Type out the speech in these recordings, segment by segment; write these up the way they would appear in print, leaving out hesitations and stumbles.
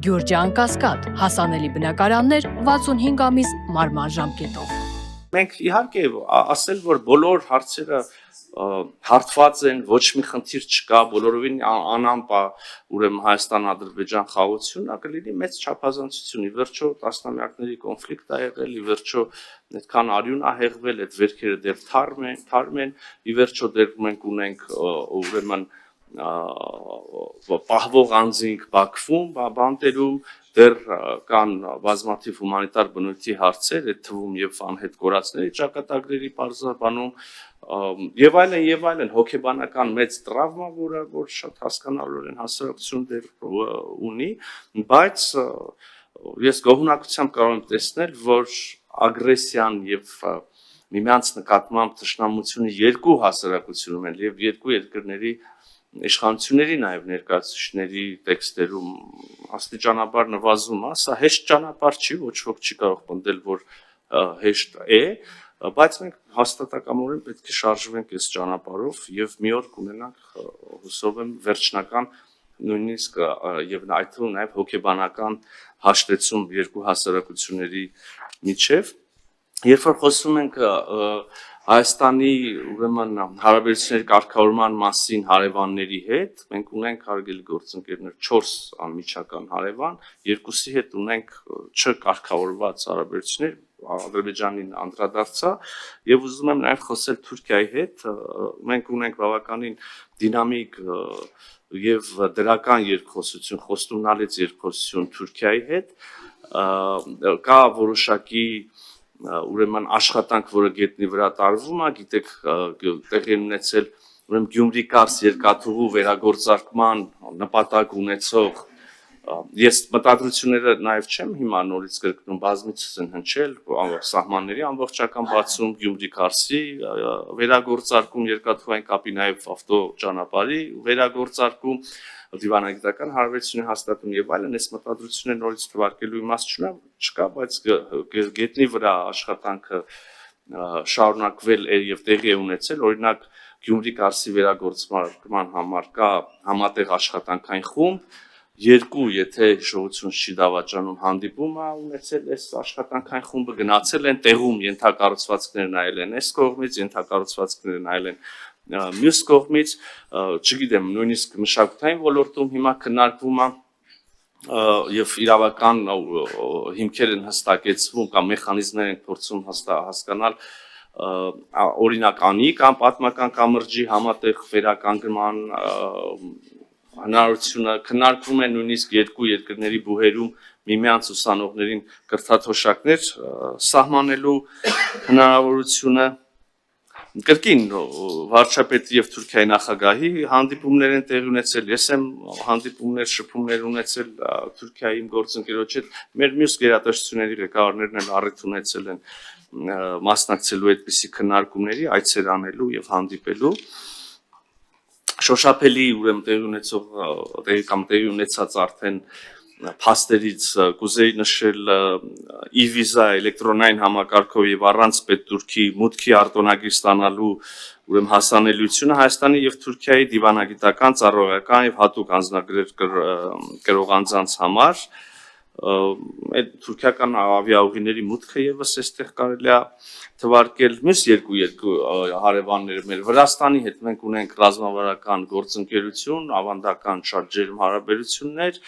Գյուրջան Կասկադ, հասանելի բնակարաններ 65 ամիս մարման ժամկետով։ Մենք իհարկե ասել, որ բոլոր հարցերը հարթված են, ոչ մի խնդիր չկա, բոլորովին անամպ ուրեմն Հայաստան-Ադրբեջան խաղաղությունն կլինի մեծ չափազանցություն, ի վերջո տասնամյակների կոնֆլիկտ ա եղել, ի վերջո այդքան արյուն ա հեղվել, այդ վերքերը դեռ թարմ են, ի վերջո դեռ մենք ունենք ուրեմն պահվող անձինք Բաքվում, բանտերում դեռ կան բազմաթիվ հումանիտար բնույթի հարցեր, այդ թվում եւ անհետ կորածների ճակատագրերի բարձրաբանում եւ այլն հոգեբանական մեծ տրավմա, որ շատ հասկանալորեն հասարակություն դեռ ունի, բայց ես գոհունակությամբ կարող եմ տեսնել, որ ագրեսիան եւ միմյանց նկատմամբ թշնամությունը երկու հասարակությունում են եւ երկու երկրների իշխանությունների նաև ներկայացուցիչների տեքստերում աստիճանաբար նվազում է, սա հեշտ ճանապարհ չի, ոչ ոք չի կարող պնդել, որ հեշտ է, բայց մենք հաստատակամորեն պետք է շարժվենք այս ճանապարհով եւ մի օր կունենանք, հուսով եմ, վերջնական նույնիսկ եւ այդ թվում նաև հոգեբանական հաշտեցում երկու հասարակությունների միջև, երբ որ խոսում ենք Հայաստանի ուրեմն հարաբերությունների կարգավորման մասին հարևանների հետ, մենք ունենք հարգելի գործընկերներ 4 անմիջական հարևան, երկուսի հետ ունենք չկարգավորված հարաբերություններ, Ադրբեջանին անդրադարձա եւ ուզում եմ նաեւ խոսել Թուրքիայի հետ, մենք ունենք բավականին դինամիկ եւ դրական երկխոսություն, խոստումնալից երկխոսություն Թուրքիայի հետ, կա որոշակի ուրեմն աշխատանք, որը գետնի վրա տարվում է, գիտեք, տեղի ունեցել ուրեմն Գյումրի Կարս երկաթուղու վերագործարկման նպատակ ունեցող ես մտադրությունները նաև չեմ հիմա նորից կրկնում, բազմիցս են հնչել սահմանների ամբողջական բացում, Գյումրի Կարսի վերագործարկում, երկաթուղային կապի նաև ավտոճանապարհի վերագործարկում, դիվանագիտական հարաբերությունների հաստատում եւ այլն, այս մտադրությունները նորից թվարկելու իմաստ չկա, բայց գետնի վրա աշխատանքը շարունակվել է եւ տեղի է ունեցել, օրինակ Գյումրի Կարսի վերագործման համար կա համատեղ աշխատանքային խումբ, երկու, եթե հիշողություն չի դավաճանում, հանդիպում է ունեցել այս աշխատանքային խումբը, գնացել են տեղում ենթակառուցվածքներ նայել են այս կողմից, ենթակառուցվածքներ նայել են մյուս կողմից, չգիտեմ, նույնիսկ մշակութային ոլորտում հիմա քննարկվում է եւ իրավական հիմքեր են հստակեցվում կամ մեխանիզմներ են փորձում հասկանալ օրինակ անի կամ պատմական կամրջի համատեղ վերականգնման հնարավորությունը քննարկվում է նույնիսկ երկու երկրների բուհերում միմյանց ուսանողներին կրթաթոշակներ սահմանելու հնարավորությունը կրկին վարչապետի եւ Թուրքիայի նախագահի հանդիպումներ են տեղի ունեցել, ես եմ հանդիպումներ, շփումներ ունեցել Թուրքիայի գործընկերոջ հետ, մեր մյուս գերատեսչությունների ղեկավարներն էլ առիթ ունեցել են մասնակցելու այդպիսի քննարկումների, այցեր անելու եւ հանդիպելու Շոշափելի ուրեմն տեղի ունեցած արդեն փաստերից կուզեի նշել e-վիզա էլեկտրոնային համակարգով եւ առանց պետտուրքի մուտքի արտոնագիր ստանալու ուրեմն հասանելիությունը Հայաստանի եւ Թուրքիայի դիվանագիտական, ծառայողական եւ հատուկ անձնագրեր կրող անձանց համար այդ թուրքական ավիաուղիների մուտքը եւս այստեղ կարելի է թվարկել մյուս երկու հարևանները մեր Վրաստանի հետ մենք ունենք ռազմավարական գործընկերություն, ավանդական շատ ջերմ հարաբերություններ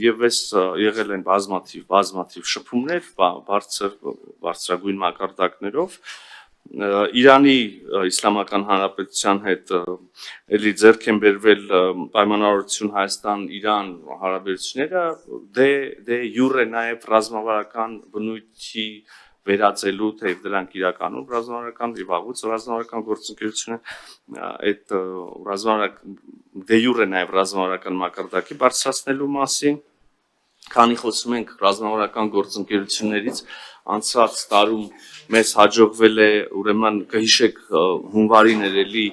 եւ այս եղել են բազմաթիվ շփումներ բարձրագույն մակարդակներով Իրանի Իսլամական Հանրապետության հետ էլի ձեռք են բերվել պայմանավորություն Հայաստան-Իրան հարաբերությունները դե յուրե նաև ռազմավարական բնույթի վերածելու թե դրանք իրականում ռազմավարական եւ աղուց ռազմավարական գործընկերությունը այդ ռազմավարական դե յուրե նաև ռազմավարական մակարդակի բարձրացնելու մասին քանի խոսում ենք ռազմավարական գործընկերություններից անցած տարում մեզ հաջողվել է ուրեմն կհիշեք հունվարին էլի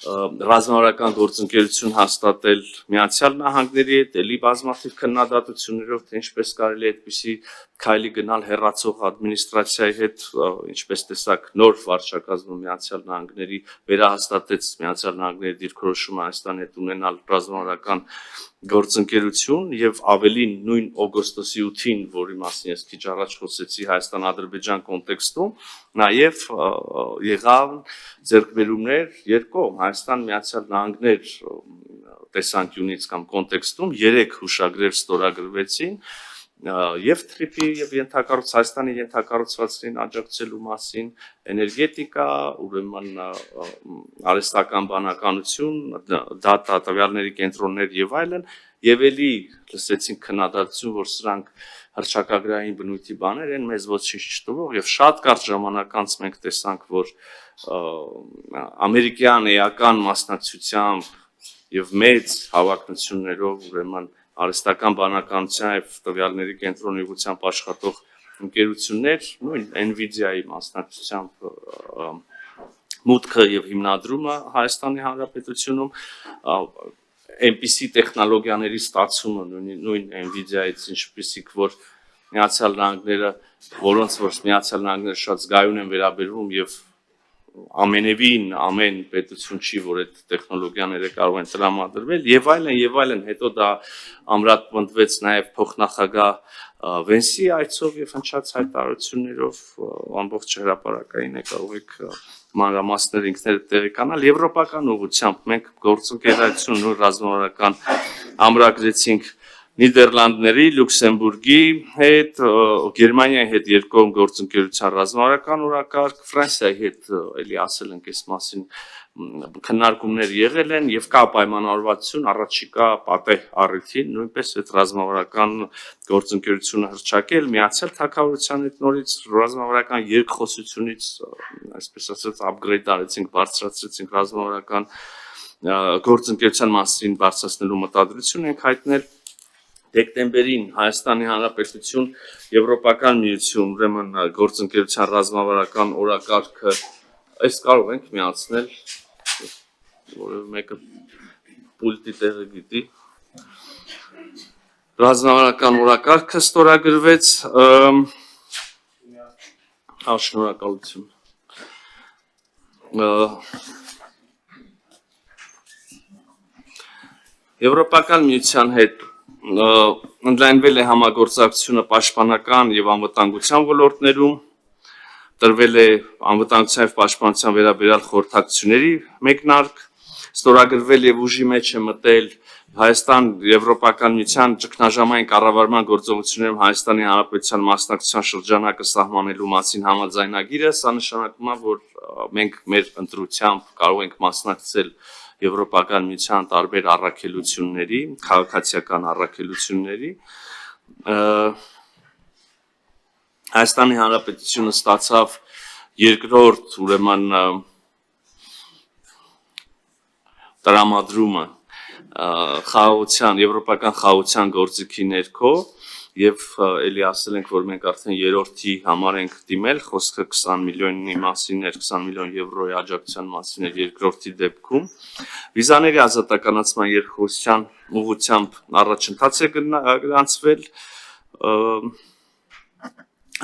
ռազմավարական գործընկերություն հաստատել Միացյալ Նահանգների հետ, էլի բազմաթիվ քննադատություններով, թե ինչպես կարելի է այդպիսի քայլի գնալ հեռացող ադմինիստրացիայի հետ, ինչպես տեսակ նոր վարչակազմը Միացյալ Նահանգների վերահաստատեց Միացյալ Նահանգների դիրքորոշումը Հայաստանի հետ ունենալ ռազմավարական գործընկերություն եւ ավելի նույն օգոստոսի 8-ին, որի մասին ես քիչ առաջ խոսեցի Հայաստան-Ադրբեջան կոնտեքստում, նաեւ եղավ ձեռքբերումներ երկկողմ Հայաստան-Միացյալ Նահանգներ տեսանկյունից կամ կոնտեքստում 3 հուշագրեր ստորագրվեցին եւ թրիփի եւ Հայաստանի ենթակառուցվածքին աջակցելու մասին, էներգետիկա, ուրեմն արհեստական բանականություն, դատա տվյալների կենտրոններ եւ այլն, եւ էլի լսեցինք քննադատություն, որ սրանք հռչակագրային բնույթի բաներ են, մեզ ոչինչ չտվող եւ շատ կարճ ժամանակ անց մենք տեսանք, որ ամերիկյան էական մասնակցությամբ եւ մեծ հավակնություններով ուրեմն արհեստական բանականության եւ տվյալների կենտրոնի ուղղությամբ աշխատող ընկերություններ, նույն Nvidia-ի մասնակցությամբ մուտքը եւ հիմնադրումը Հայաստանի Հանրապետությունում, այնպիսի տեխնոլոգիաների ստացումը նույն Nvidia-ից, ինչպիսիք որ Միացյալ Նահանգները, որոնց որ Միացյալ Նահանգները շատ զգայուն են վերաբերվում եւ ամենևին ամեն պետություն չի, որ այդ տեխնոլոգիաները կարող են տրամադրվել եւ այլն, հետո դա ամրապնդվեց նաեւ փոխնախագահ Վենսի այցով եւ հնչած հայտարարություններով ամբողջ հրապարակային է կարող եք մանրամասներ ինքներդ տեղեկանալ եվրոպական ուղղությամբ մենք գործընկերություն ու ռազմավարական ամրագրեցինք Նիդերլանդների, Լյուքսեմբուրգի հետ, Գերմանիայի հետ երկկողմ գործընկերության ռազմավարական օրակարգ, Ֆրանսիայի հետ էլի ասել ենք այս մասին քննարկումներ եղել են եւ կա պայմանավորվածություն առաջիկա պատեհ առիթին նույնպես այդ ռազմավարական գործընկերությունը հրճակել Միացյալ Թագավորության հետ նորից ռազմավարական երկխոսությունից այսպես ասած upgrade արեցինք, բարձրացրեցինք ռազմավարական գործընկերության մասին բարձրացնելու մտադրություն ենք հայտնել Դեկտեմբերին Հայաստանի Հանրապետություն Եվրոպական միություն ուրեմն գործընկերության ռազմավարական օրակարգը այս կարող ենք միացնել որևէ մեկը պուլտի տեղը գիտի ռազմավարական օրակարգը ստորագրվեց շնորհակալություն Եվրոպական միության հետ ընդլայնվել է համագործակցությունը պաշտպանական եւ անվտանգության ոլորտներում, տրվել է անվտանգության եւ պաշտպանության վերաբերյալ խորհրդակցությունների մեկնարկ, ստորագրվել եւ ուժի մեջ է մտել Հայաստան Եվրոպական միության ճգնաժամային կառավարման գործողություններում Հայաստանի Հանրապետության մասնակցության շրջանակը սահմանելու մասին համաձայնագիրը, սա նշանակում է, որ մենք մեր ընտրությամբ կարող ենք մասնակցել Եվրոպական միության տարբեր առաքելությունների, քաղաքացիական առաքելությունների Հայաստանի Հանրապետությունը ստացավ երկրորդ ուրեմն տրամադրումը խաղաղության, եվրոպական խաղաղության գործիքի ներքո եւ էլի ասել ենք, որ մենք արդեն երրորդի համար ենք դիմել, խոսքը 20 միլիոնի մասին էր, 20 միլիոն եվրոյի աջակցության մասին էր երկրորդի դեպքում։ Վիզաների ազատականացման երկխոսության ուղղությամբ առաջընթաց է գրանցվել։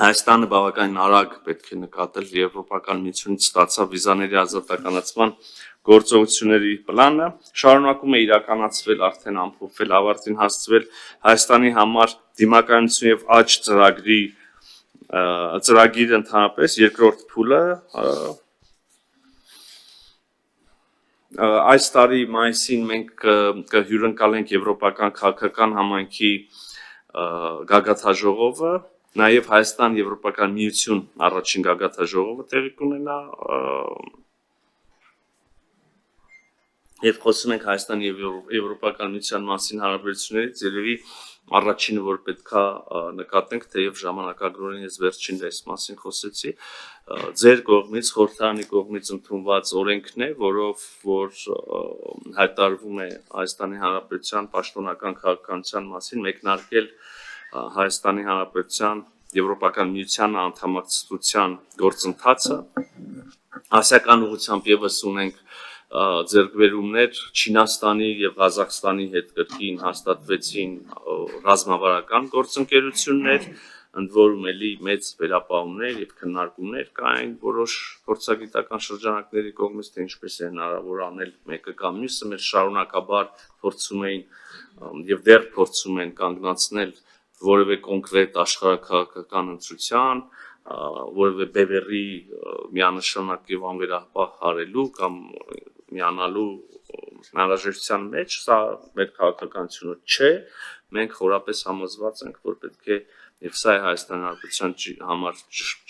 Հայաստանը բավականին արագ պետք է նկատել Եվրոպական միությունից ստացավ վիզաների ազատականացման գործողությունների պլանը, շարունակում է իրականացվել արդեն ամփոփվել, ավարտին հասցվել Հայաստանի համար դիմակայունություն եւ աճ ծրագիրը ընդհանրապես երկրորդ փուլը այս տարի մայիսին մենք կհյուրընկալենք Եվրոպական քաղաքական համայնքի գագաթաժողովը, նաեւ Հայաստան Եվրոպական միություն առաջին գագաթաժողովը տեղի կունենա Եվ խոսում ենք Հայաստանի եւ Եվրոպական միության մասին հարաբերություններից, երևի առաջինը, որ պետքա նկատենք, թեև ժամանակագրորեն ես վերջին այս մասին խոսեցի, ձեր կողմից, խորհրդարանի կողմից ընդունված օրենքն է, որով որ հայտարարվում է Հայաստանի Հանրապետության պաշտոնական քաղաքականության մասին մեկնարկել Հայաստանի Հանրապետության Եվրոպական միության անդամակցության գործընթացը, ասիական ուղղությամբ եւս ունենք ձեռքբերումներ Չինաստանի եւ Ղազախստանի հետ կրկին հաստատվեցին ռազմավարական գործընկերություններ, ընդ որում էլի մեծ վերապահումներ եւ քննարկումներ կային որոշ փորձագիտական շրջանակների կողմից, թե ինչպես է հնարավոր անել մեկը կամ մյուսը, մեր շարունակաբար փորձում էին եւ դեռ փորձում են կանգնացնել որևէ կոնկրետ աշխարհաքաղաքական ընտրության, որևէ բևեռի միանշանակ եւ անվերապահ հարելու կամ միանալու անհրաժեշտության մեջ, սա մեր քաղաքականությունը չէ, մենք խորապես համոզված ենք, որ պետք է եւ սա է Հայաստանի Հանրապետության համար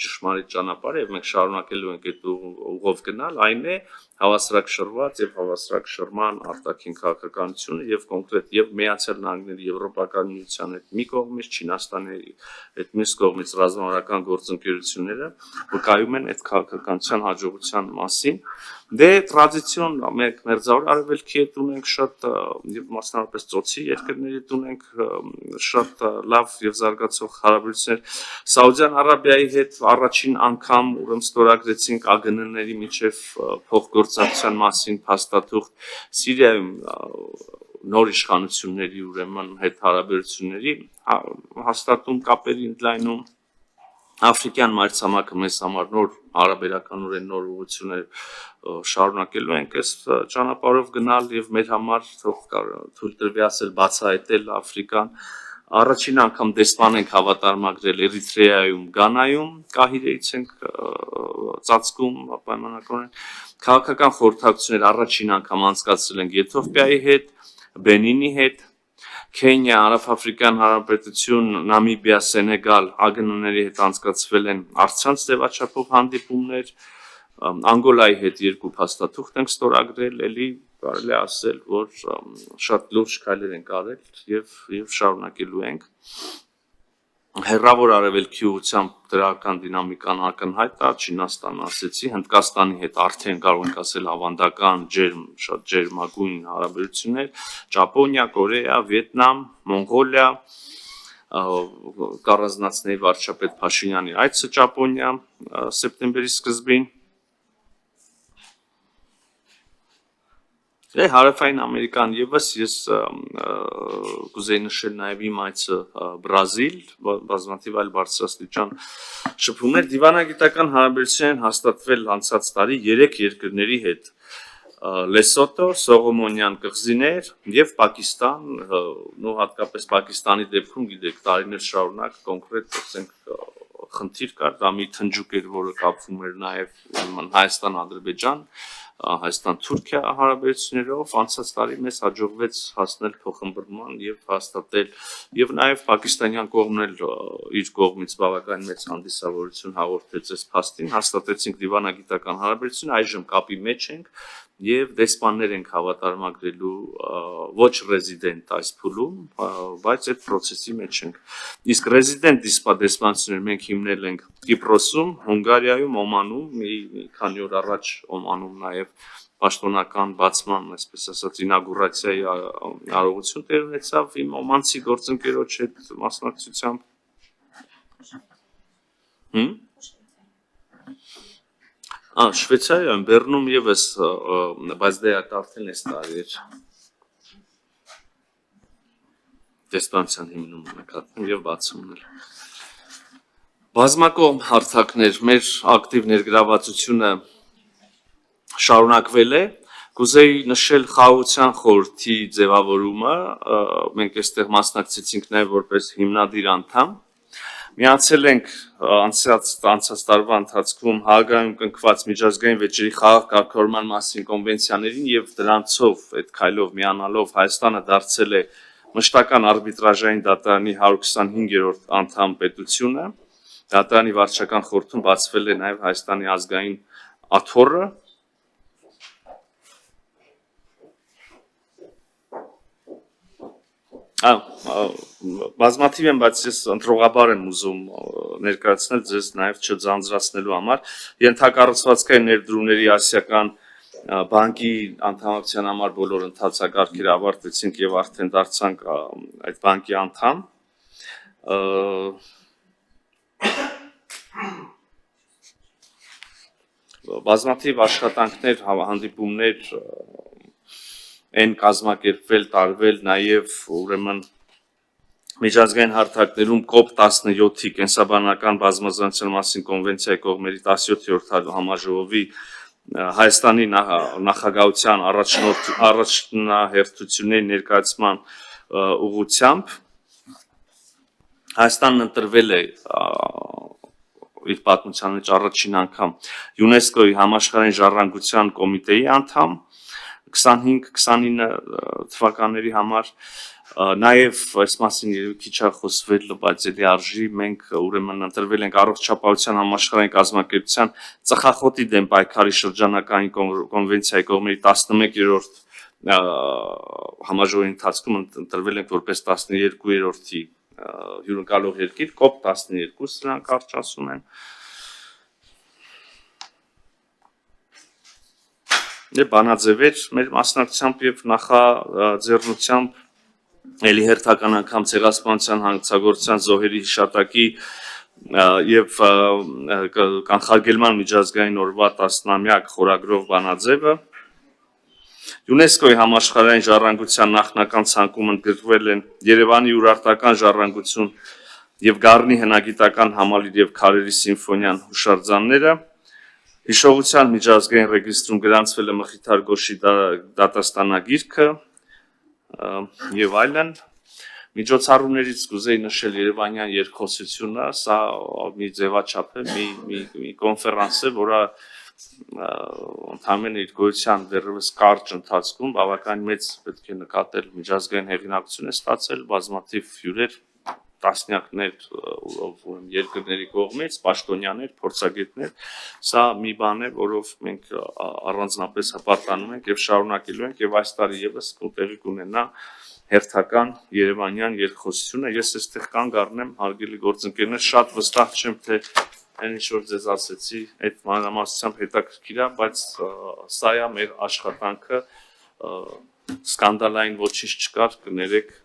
ճշմարիտ ճանապարհը եւ մենք շարունակելու ենք այդ ուղով գնալ, այն է հավասարակշռված եւ հավասարակշռման արտաքին քաղաքականությունը եւ կոնկրետ եւ Միացյալ Նահանգների Եվրոպական միության հետ մի կողմից, Չինաստանի հետ մյուս կողմից ռազմավարական գործընկերությունները վկայում են այդ քաղաքականության հաջողության մասին։ Դե տրադիցիոն մենք մերձավոր արևելքի հետ ունենք շատ եւ մասնավորապես ծոցի երկրների հետ ունենք շատ լավ եւ զարգացող հարաբերություններ։ Սաուդյան Արաբիայի հետ առաջին անգամ ուրեմն ստորագրեցինք ԱԳՆ-ների միջև փոխգործակցության մասին փաստաթուղթ, Սիրիայում նոր իշխանությունների ուրեմն հետ հարաբերությունների հաստատում կապերի ընդլայնում, Աֆրիկյան մայրցամաքը մեզ համար նոր հարաբերականորեն նոր ուղղություններ շարունակելու ենք այս ճանապարհով գնալ եւ մեր համար թույլ տրվի ասել բացահայտել Աֆրիկան։ Առաջին անգամ դեսպան ենք հավատարմագրել Էրիթրեայում, Գանայում, Կահիրեից ենք ծածկում պայմանականորեն։ Քաղաքական խորհրդակցություններ առաջին անգամ անցկացրել ենք Եթովպիայի հետ, Բենինի հետ, Քենիա, Հարավաֆրիկյան Հանրապետություն, Նամիբիա, Սենեգալ ԱԳՆ-ների հետ անցկացվել են առցանց ձևաչափով հանդիպումներ, Անգոլայի հետ երկու փաստաթուղթ ենք ստորագրել, էլի կարելի է ասել, որ շատ լուրջ քայլեր ենք արել եւ շարունակելու ենք։ Հեռավոր արևելքի ուղղությամբ դրական դինամիկան ակնհայտ է, Չինաստանը ասեցի, Հնդկաստանի հետ արդեն կարող ենք ասել ավանդական շատ ջերմագույն հարաբերություններ, Ճապոնիա, Կորեա, Վիետնամ, Մոնղոլիա, կառանձնացնեի վարչապետ Փաշինյանի այցը Ճապոնիա սեպտեմբերի սկզբին։ Հարավային Ամերիկան եւս ես կուզեի նշել նաեւ իմ այցը Բրազիլ, բազմաթիվ այլ բարձրաստիճան շփումներ, դիվանագիտական հարաբերություններ են հաստատվել անցած տարի 3 երկրների հետ՝ Լեսոտո, Սողոմոնյան կղզիներ եւ Պակիստան, նո հատկապես Պակիստանի դեպքում գիտեք տարիներ շարունակ կոնկրետ ասենք խնդիր կար, դա մի թնջուկ էր, որը կապվում էր նաեւ Հայաստան-Ադրբեջան, Հայաստան-Թուրքիա հարաբերություններով անցած տարի մեզ հաջողվեց հասնել փոխըմբռնման եւ հաստատել եւ նաեւ պակիստանյան կողմն էլ իր կողմից բավական մեծ հանդիսավորություն հաղորդեց այս փաստին, հաստատեցինք դիվանագիտական հարաբերություն, այժմ կապի մեջ ենք եւ դեսպաններ ենք հավատարմագրելու ոչ ռեզիդենտ այս փուլում, բայց այդ process-ի մեջ ենք։ Իսկ ռեզիդենտ դեսպանություններ մենք հիմնել ենք Կիպրոսում, Հունգարիայում, Օմանում, մի քանի օր առաջ Օմանում նաեւ պաշտոնական բացման, այսպես ասած, ինագուրացիայի արարողություն տեղի ունեցավ իմ օմանցի գործընկերոջ հետ մասնակցությամբ։ Շվեյցարիայում, Բեռնում եւս, բայց դե արդեն այս տարի էր դեսպանության հիմնում նկատվում եւ բացումն էլ։ Բազմակողմ հարթակներ, մեր ակտիվ ներգրավվածությունը շարունակվել է, կուզեի նշել խաղաղության խորհրդի ձևավորումը, մենք այստեղ մասնակցեցինք նաեւ որպես հիմնադիր անդամ, միացել ենք անցած տարվա ընթացքում Հաագայում կնքված միջազգային վեճերի խաղաղ կարգավորման մասին կոնվենցիաներին եւ դրանցով այդ քայլով միանալով Հայաստանը դարձել է մշտական արբիտրաժային դատարանի 125-րդ անդամ պետությունը, դատարանի վարչական խորհրդում բացվել է նաեւ Հայաստանի ազգային աթոռը, բազմաթիվ եմ, բայց ես ընտրողաբար եմ ուզում ներկայացնել ձեզ նաև չձանձրացնելու համար։ Ենթակառուցվածքային ներդրումների ասիական բանկի անդամակցության համար բոլոր ընթացակարգերը ավարտվեցինք եւ արդեն դարձանք այդ բանկի անդամ։ Բազմաթիվ աշխատանքներ, հանդիպումներ են կազմակերպվել, տարվել նաև ուրեմն միջազգային հարթակներում COP17-ի կենսաբանական բազմազանության մասին կոնվենցիայի կողմերի 17-րդ համաժողովի Հայաստանի նախագահության առաջնահերթությունների ներկայացման ուղղությամբ Հայաստանն ընտրվել է իր պատմության մեջ առաջին անգամ ՅՈՒՆԵՍԿՕ-ի համաշխարհային ժառանգության կոմիտեի անդամ 25-29 թվականների համար նաև այս մասին երևի քիչ է խոսվել, բայց էլի արժի մենք ուրեմն ընտրվել ենք առողջապահության համաշխարհային կազմակերպության ծխախոտի դեմ պայքարի շրջանակային կոնվենցիայի կողմերի 11-րդ համաժողովի ընթացքում ընտրվել ենք որպես 12-րդի հյուրընկալող երկիր COP12 սրանք կարճ ասում են բանաձևեր մեր մասնակցությամբ եւ նախաձեռնությամբ Էլի հերթական անգամ ցեղասպանության հանցագործության զոհերի հիշատակի եւ կանխարգելման միջազգային օրվա 10-ամյակ խորագրով բանաձևը ՅՈՒՆԵՍԿՕ-ի համաշխարհային ժառանգության նախնական ցանկում ընդգրկվել են Երևանի ուրարտական ժառանգություն եւ Գառնի հնագիտական համալիր եւ Քարերի սիմֆոնիան հուշարձանները հիշողության միջազգային ռեգիստրում գրանցվել է Մխիթար Գոշի դատաստանագիրքը եւ այլն միջոցառումներից կուզեի նշել Երևանյան երկխոսությունը սա մի ձևաչափ է մի կոնֆերանս է որը ընդհանրապես իր գոյության դեռևս կարճ ընթացքում բավական մեծ պետք է նկատել միջազգային հեղինակություն է ստացել բազմաթիվ հյուրեր տասնյակներ երկրների կողմից պաշտոնյաներ փորձագետներ սա մի բան է որով մենք առանձնապես հպարտանում ենք եւ շարունակելու ենք եւ այս տարի եւս տեղի կունենա հերթական Երևանյան երկխոսությունը ես այստեղ կանգ առնեմ հարգելի գործընկերներ շատ վստահ չեմ թե այն ինչ որ ձեզ ասեցի այդ մանրամասնությամբ հետաքրքիր է բայց սա է մեր աշխատանքը սկանդալային ոչինչ չկար կներեք